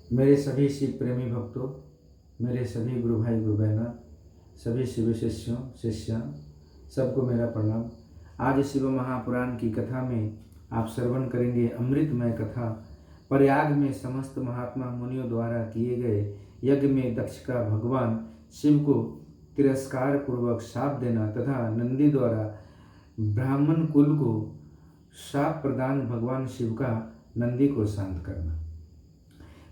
मेरे सभी शिव प्रेमी भक्तों, मेरे सभी गुरु भाई गुरु बहना, सभी शिव शिष्यां, सबको मेरा प्रणाम। आज शिव महापुराण की कथा में आप श्रवण करेंगे अमृतमय कथा। प्रयाग में समस्त महात्मा मुनियों द्वारा किए गए यज्ञ में दक्ष का भगवान शिव को तिरस्कार पूर्वक शाप देना तथा नंदी द्वारा ब्राह्मण कुल को शाप प्रदान भगवान शिव का नंदी को शांत करना।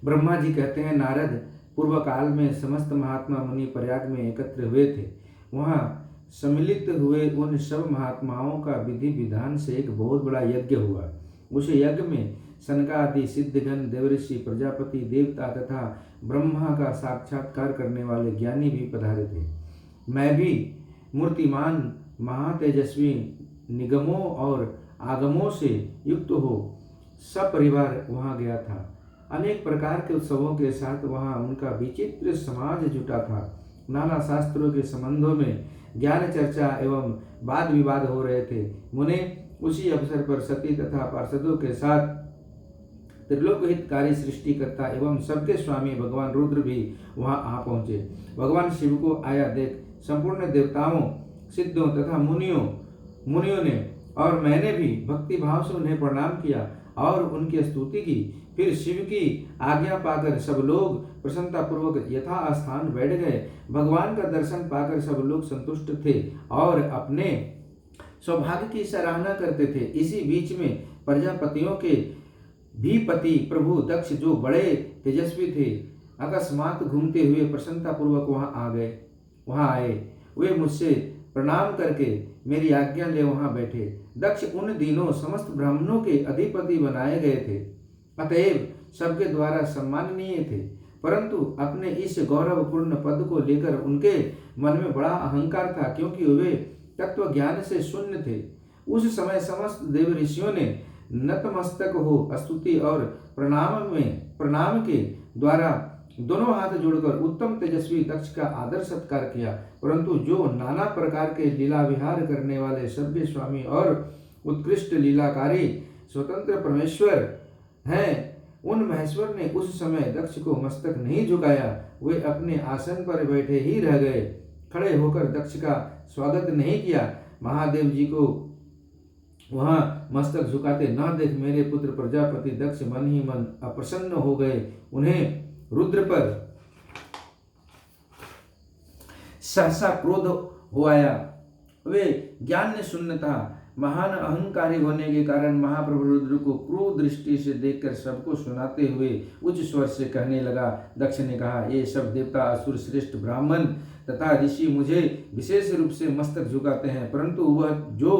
ब्रह्मा जी कहते हैं, नारद पूर्व काल में समस्त महात्मा मुनि प्रयाग में एकत्र हुए थे। वहाँ सम्मिलित हुए उन सब महात्माओं का विधि विधान से एक बहुत बड़ा यज्ञ हुआ। उस यज्ञ में सनकादि सिद्धगण, देवऋषि, प्रजापति, देवता तथा ब्रह्मा का साक्षात्कार करने वाले ज्ञानी भी पधारे थे। मैं भी मूर्तिमान महातेजस्वी निगमों और आगमों से युक्त हो सपरिवार वहाँ गया था। अनेक प्रकार के उत्सवों के साथ वहाँ उनका विचित्र समाज जुटा था। नाना शास्त्रों के संबंधों में ज्ञान चर्चा एवं वाद विवाद हो रहे थे। मुने उसी अवसर पर सती तथा पार्षदों के साथ त्रिलोकहितकारी सृष्टिकर्ता एवं सबके स्वामी भगवान रुद्र भी वहां आ पहुंचे। भगवान शिव को आया देख संपूर्ण देवताओं, सिद्धों तथा मुनियों ने और मैंने भी भक्ति भाव से उन्हें प्रणाम किया और उनकी स्तुति की। फिर शिव की आज्ञा पाकर सब लोग प्रसन्नता पूर्वक यथा स्थान बैठ गए। भगवान का दर्शन पाकर सब लोग संतुष्ट थे और अपने सौभाग्य की सराहना करते थे। इसी बीच में प्रजापतियों के भी पति प्रभु दक्ष, जो बड़े तेजस्वी थे, अकस्मात घूमते हुए प्रसन्नता पूर्वक वहां आए। वे मुझसे प्रणाम करके मेरी आज्ञा ले वहां बैठे। दक्ष उन दिनों समस्त ब्राह्मणों के अधिपति बनाए गए थे, अतएव सबके द्वारा सम्माननीय थे। परंतु अपने इस गौरवपूर्ण पद को लेकर उनके मन में बड़ा अहंकार था, क्योंकि वे तत्व ज्ञान से शून्य थे। उस समय समस्त देव ऋषियों ने नतमस्तक हो स्तुति और प्रणाम के द्वारा दोनों हाथ जोड़कर उत्तम तेजस्वी दक्ष का आदर सत्कार किया। परंतु जो नाना प्रकार के लीला विहार करने वाले सभ्य स्वामी और उत्कृष्ट लीलाकारी स्वतंत्र परमेश्वर हैं, उन महेश्वर ने उस समय दक्ष को मस्तक नहीं झुकाया। वे अपने आसन पर बैठे ही रह गए। खड़े होकर दक्ष का स्वागत नहीं किया। महादेव जी को वहां मस्तक झुकाते न देख मेरे पुत्र प्रजापति दक्ष मन ही मन अप्रसन्न हो गए। उन्हें रुद्र पर सहसा क्रोध हो आया। वे ज्ञान शून्य था। महान अहंकारी होने के कारण महाप्रभु रुद्र को क्रूर दृष्टि से देखकर सबको सुनाते हुए उच्च स्वर से कहने लगा। दक्ष ने कहा, ये सब देवता, असुर, श्रेष्ठ ब्राह्मण तथा ऋषि मुझे विशेष रूप से मस्तक झुकाते हैं, परंतु वह जो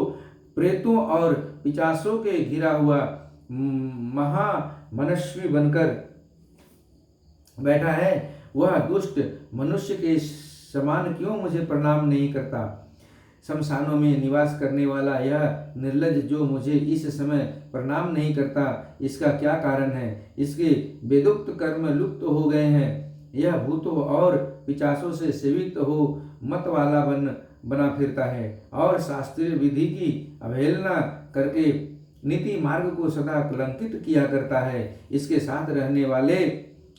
प्रेतों और पिशाचों के घिरा हुआ महामनस्वी बनकर बैठा है, वह दुष्ट मनुष्य के समान क्यों मुझे प्रणाम नहीं करता। शमशानों में निवास करने वाला यह निर्लज जो मुझे इस समय प्रणाम नहीं करता, इसका क्या कारण है। इसके वेदोक्त कर्म लुप्त हो गए हैं। यह भूतों और पिशाचों से सेवित हो मत वाला बना फिरता है और शास्त्रीय विधि की अवहेलना करके नीति मार्ग को सदा कलंकित किया करता है। इसके साथ रहने वाले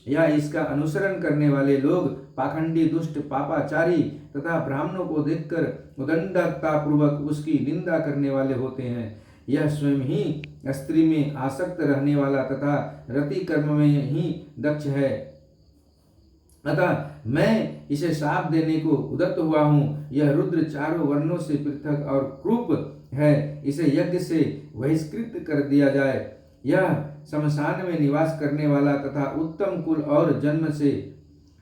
या इसका अनुसरण करने वाले लोग पाखंडी, दुष्ट, पापाचारी तथा ब्राह्मणों को देखकर उदंडता पूर्वक उसकी निंदा करने वाले होते हैं। यह स्वयं ही स्त्री में आसक्त रहने वाला तथा रति कर्म में ही दक्ष है। अतः मैं इसे शाप देने को उद्यत हुआ हूँ। यह रुद्र चारों वर्णों से पृथक और क्रूप है। इसे यज्ञ से बहिष्कृत कर दिया जाए। यह शमशान में निवास करने वाला तथा उत्तम कुल और जन्म से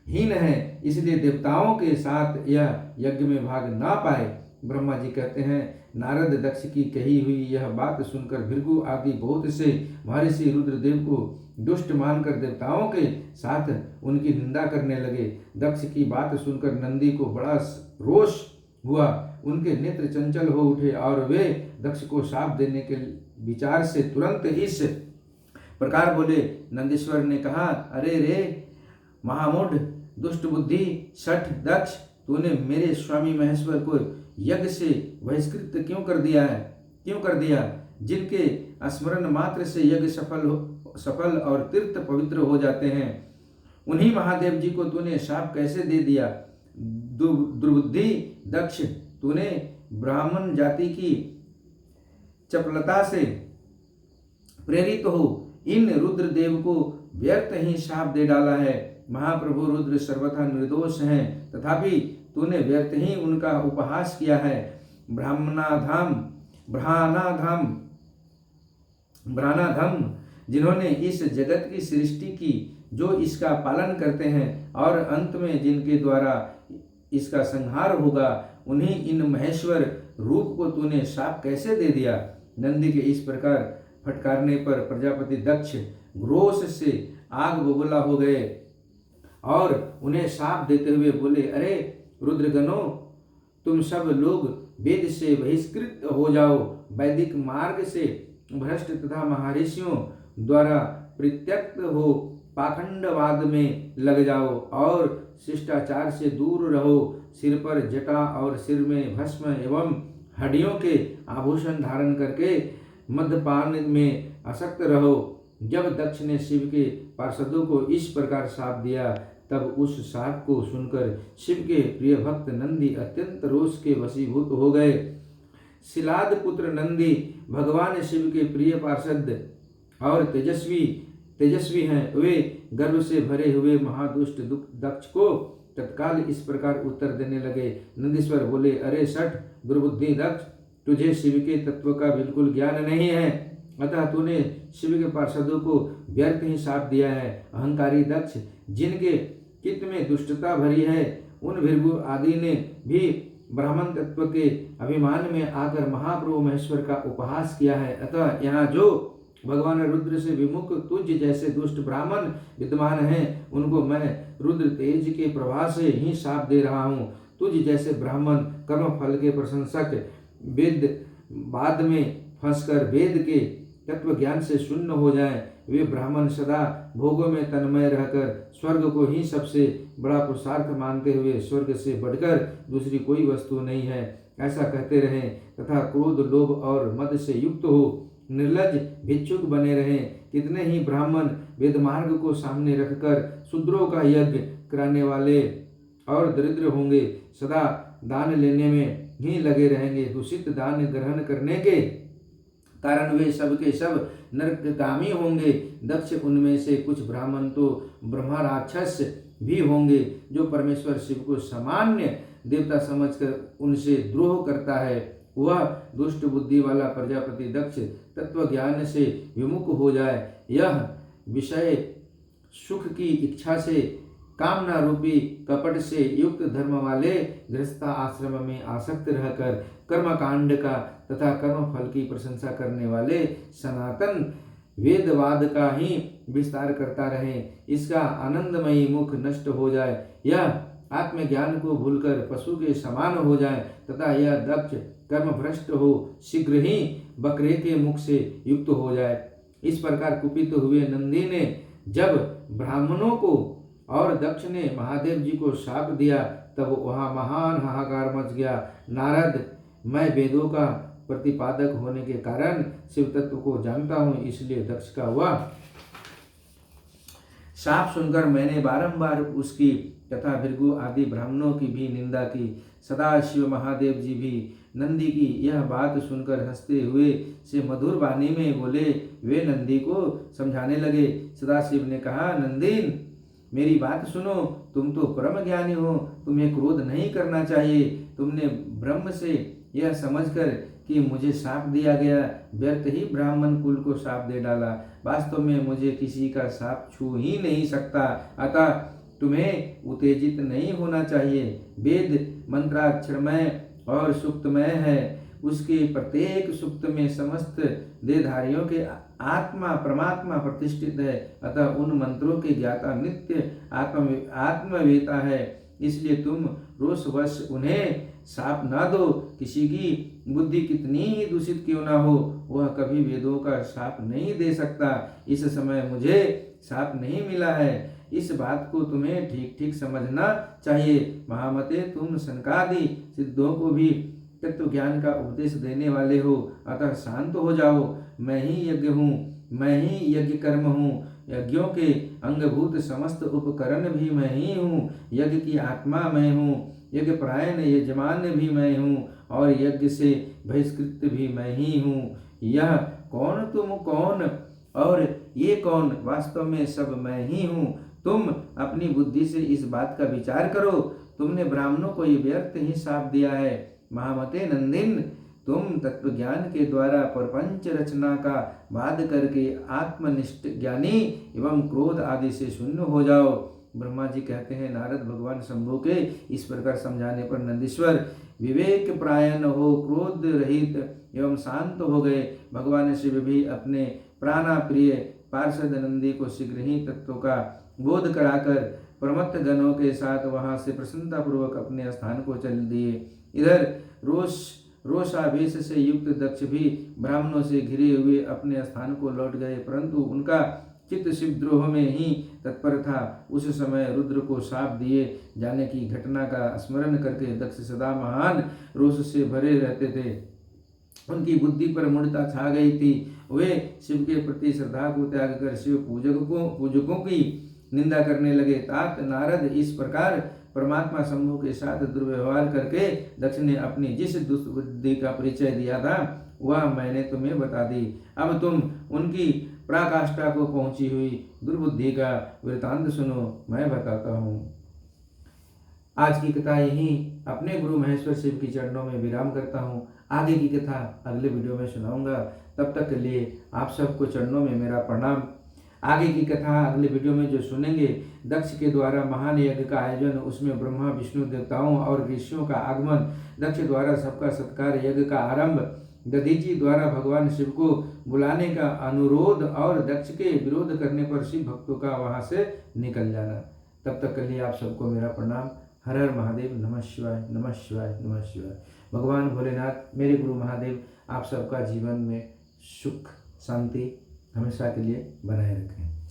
हीन है, इसलिए देवताओं के साथ यह यज्ञ में भाग ना पाए। ब्रह्मा जी कहते हैं, नारद दक्ष की कही हुई यह बात सुनकर भृगु आदि बहुत से महर्षि रुद्रदेव को दुष्ट मानकर देवताओं के साथ उनकी निंदा करने लगे। दक्ष की बात सुनकर नंदी को बड़ा रोष हुआ। उनके नेत्र चंचल हो उठे और वे दक्ष को शाप देने के विचार से तुरंत इस प्रकार बोले। नंदीश्वर ने कहा, अरे रे महामूढ़, दुष्ट बुद्धि, शठ दक्ष, तूने मेरे स्वामी महेश्वर को यज्ञ से बहिष्कृत क्यों कर दिया। जिनके स्मरण मात्र से यज्ञ सफल और तीर्थ पवित्र हो जाते हैं, उन्हीं महादेव जी को तूने शाप कैसे दे दिया? दुर्बुद्धि दक्ष, तूने ब्राह्मण जाति की चपलता से प्रेरित हो इन रुद्रदेव को व्यर्थ ही शाप दे डाला है। महाप्रभु रुद्र सर्वथा निर्दोष हैं, तथापि तूने व्यर्थ ही उनका उपहास किया है। ब्रह्मणाधम जिन्होंने इस जगत की सृष्टि की, जो इसका पालन करते हैं और अंत में जिनके द्वारा इसका संहार होगा, उन्हीं इन महेश्वर रूप को तूने शाप कैसे दे दिया? नंदी के इस प्रकार फटकारने पर प्रजापति दक्ष रोष से आग बबूला हो गए और उन्हें शाप देते हुए बोले, अरे रुद्रगणों, तुम सब लोग वेद से बहिष्कृत हो जाओ, वैदिक मार्ग से भ्रष्ट तथा महर्षियों द्वारा परित्यक्त हो पाखंडवाद में लग जाओ और शिष्टाचार से दूर रहो। सिर पर जटा और सिर में भस्म एवं हड्डियों के आभूषण धारण करके मद्यपान में आसक्त रहो। जब दक्ष ने शिव के पार्षदों को इस प्रकार शाप दिया, तब उस शाप को सुनकर शिव के प्रिय भक्त नंदी अत्यंत रोष के वशीभूत हो गए। शिलाद पुत्र नंदी भगवान शिव के प्रिय पार्षद और तेजस्वी हैं। वे गर्व से भरे हुए महादुष्ट दक्ष को तत्काल इस प्रकार उत्तर देने लगे। नंदीश्वर बोले, अरे सठ दुर्बुद्धि दक्ष, तुझे शिव के तत्व का बिल्कुल ज्ञान नहीं है, अतः तूने शिव के पार्षदों को व्यर्थ ही शाप दिया है। अहंकारी दक्ष, जिनके चित्त में दुष्टता भरी है, उन भृगु आदि ने भी ब्राह्मण तत्व के अभिमान में आकर महाप्रभु महेश्वर का उपहास किया है। अतः यहाँ जो भगवान रुद्र से विमुख तुझ जैसे दुष्ट ब्राह्मण विद्यमान हैं, उनको मैं रुद्र तेज के प्रभाव से ही शाप दे रहा हूँ। तुझ जैसे ब्राह्मण कर्म फल के प्रशंसक वेद बाद में फंसकर वेद के तत्व ज्ञान से शून्य हो जाएं। वे ब्राह्मण सदा भोगों में तन्मय रहकर स्वर्ग को ही सबसे बड़ा पुरुषार्थ मानते हुए स्वर्ग से बढ़कर दूसरी कोई वस्तु नहीं है, ऐसा कहते रहें तथा क्रोध लोभ और मद से युक्त हो निर्लज भिक्षुक बने रहें। कितने ही ब्राह्मण वेद मार्ग को सामने रखकर शूद्रों का यज्ञ कराने वाले और दरिद्र होंगे, सदा दान लेने में ही लगे रहेंगे। दूषित दान ग्रहण करने के कारण वे सब के सब नरकगामी होंगे। दक्ष, उनमें से कुछ ब्राह्मण तो ब्रह्मा राक्षस भी होंगे, जो परमेश्वर शिव को सामान्य देवता समझकर उनसे द्रोह करता है। वह दुष्ट बुद्धि वाला प्रजापति दक्ष तत्व ज्ञान से विमुख हो जाए। यह विषय सुख की इच्छा से कामना रूपी कपट से युक्त धर्म वाले गृहस्था आश्रम में आसक्त रहकर कर्मकांड का तथा कर्म फल की प्रशंसा करने वाले सनातन वेदवाद का ही विस्तार करता रहे। इसका आनंदमयी मुख नष्ट हो जाए, यह आत्मज्ञान को भूलकर पशु के समान हो जाए तथा यह दक्ष कर्म भ्रष्ट हो शीघ्र ही बकरे के मुख से युक्त हो जाए। इस प्रकार कुपित हुए नंदी ने जब ब्राह्मणों को और दक्ष ने महादेव जी को शाप दिया, तब वहाँ महान हाहाकार मच गया। नारद, मैं वेदों का प्रतिपादक होने के कारण शिव तत्व को जानता हूँ, इसलिए दक्ष का वह शाप सुनकर मैंने बारंबार उसकी तथा भृगु आदि ब्राह्मणों की भी निंदा की। सदाशिव महादेव जी भी नंदी की यह बात सुनकर हंसते हुए से मधुर वाणी में बोले। वे नंदी को समझाने लगे। सदाशिव ने कहा, नंदीन, मेरी बात सुनो, तुम तो परम ज्ञानी हो, तुम्हें क्रोध नहीं करना चाहिए। तुमने ब्रह्म से यह समझकर कि मुझे शाप दिया गया, व्यर्थ ही ब्राह्मण कुल को शाप दे डाला। वास्तव में मुझे किसी का शाप छू ही नहीं सकता, अतः तुम्हें उत्तेजित नहीं होना चाहिए। वेद मंत्राक्षरमय और सुक्तमय है, उसके प्रत्येक सुक्त में समस्त देहधारियों के आत्मा परमात्मा प्रतिष्ठित है, अतः उन मंत्रों के ज्ञाता नित्य आत्मवेता है। इसलिए तुम रोषवश उन्हें शाप न दो। किसी की बुद्धि कितनी ही दूषित क्यों न हो, वह कभी वेदों का शाप नहीं दे सकता। इस समय मुझे शाप नहीं मिला है, इस बात को तुम्हें ठीक ठीक समझना चाहिए। महामते, तुम सनकादि सिद्धों को भी तत्व ज्ञान का उपदेश देने वाले हो, अतः शांत हो जाओ। मैं ही यज्ञ हूँ, मैं ही यज्ञ कर्म हूँ, यज्ञों के अंगभूत समस्त उपकरण भी मैं ही हूँ। यज्ञ की आत्मा मैं हूँ, यज्ञ परायण यजमान भी मैं हूँ और यज्ञ से बहिष्कृत भी मैं ही हूँ। यह कौन तुम कौन और ये कौन, वास्तव में सब मैं ही हूँ। तुम अपनी बुद्धि से इस बात का विचार करो। तुमने ब्राह्मणों को ये व्यर्थ ही शाप दिया है। महामते नंदिन, तुम तत्व ज्ञान के द्वारा प्रपंच रचना का वाद करके आत्मनिष्ठ ज्ञानी एवं क्रोध आदि से शून्य हो जाओ। ब्रह्मा जी कहते हैं, नारद भगवान शंभु के इस प्रकार समझाने पर नंदीश्वर विवेक प्रायण हो क्रोध रहित एवं शांत हो गए। भगवान शिव भी अपने प्राणा प्रिय पार्षद नंदी को शीघ्र ही तत्व का बोध कराकर प्रमत्त गणों के साथ वहां से प्रसन्नता पूर्वक अपने स्थान को चल दिए। इधर रोषावेश से युक्त दक्ष भी ब्राह्मणों से घिरे हुए अपने स्थान को लौट गए, परंतु उनका चित्त शिवद्रोह में ही तत्पर था। उस समय रुद्र को शाप दिए जाने की घटना का स्मरण करके दक्ष सदा महान रोष से भरे रहते थे। उनकी बुद्धि पर मूढ़ता छा गई थी। वे शिव के प्रति श्रद्धा को त्याग कर शिव पूजकों की निंदा करने लगे। तात नारद, इस प्रकार परमात्मा शंभु के साथ दुर्व्यवहार करके दक्ष ने अपनी जिस दुष्बुद्धि का परिचय दिया था वह मैंने तुम्हें बता दी। अब तुम उनकी पराकाष्ठा को पहुंची हुई दुर्बुद्धि का वृतांत सुनो, मैं बताता हूँ। आज की कथा यही अपने गुरु महेश्वर शिव की चरणों में विराम करता हूँ। आगे की कथा अगले वीडियो में सुनाऊंगा। तब तक के लिए आप सबको चरणों में मेरा प्रणाम। आगे की कथा अगले वीडियो में जो सुनेंगे, दक्ष के द्वारा महान यज्ञ का आयोजन, उसमें ब्रह्मा विष्णु देवताओं और ऋषियों का आगमन, दक्ष द्वारा सबका सत्कार, यज्ञ का आरंभ, दधीची द्वारा भगवान शिव को बुलाने का अनुरोध और दक्ष के विरोध करने पर शिव भक्तों का वहां से निकल जाना। तब तक के लिए आप सबको मेरा प्रणाम। हर हर महादेव। नमः शिवाय, नमः शिवाय, नमः शिवाय। भगवान भोलेनाथ, मेरे गुरु महादेव आप सबका जीवन में सुख शांति हमेशा के लिए बनाए रखें।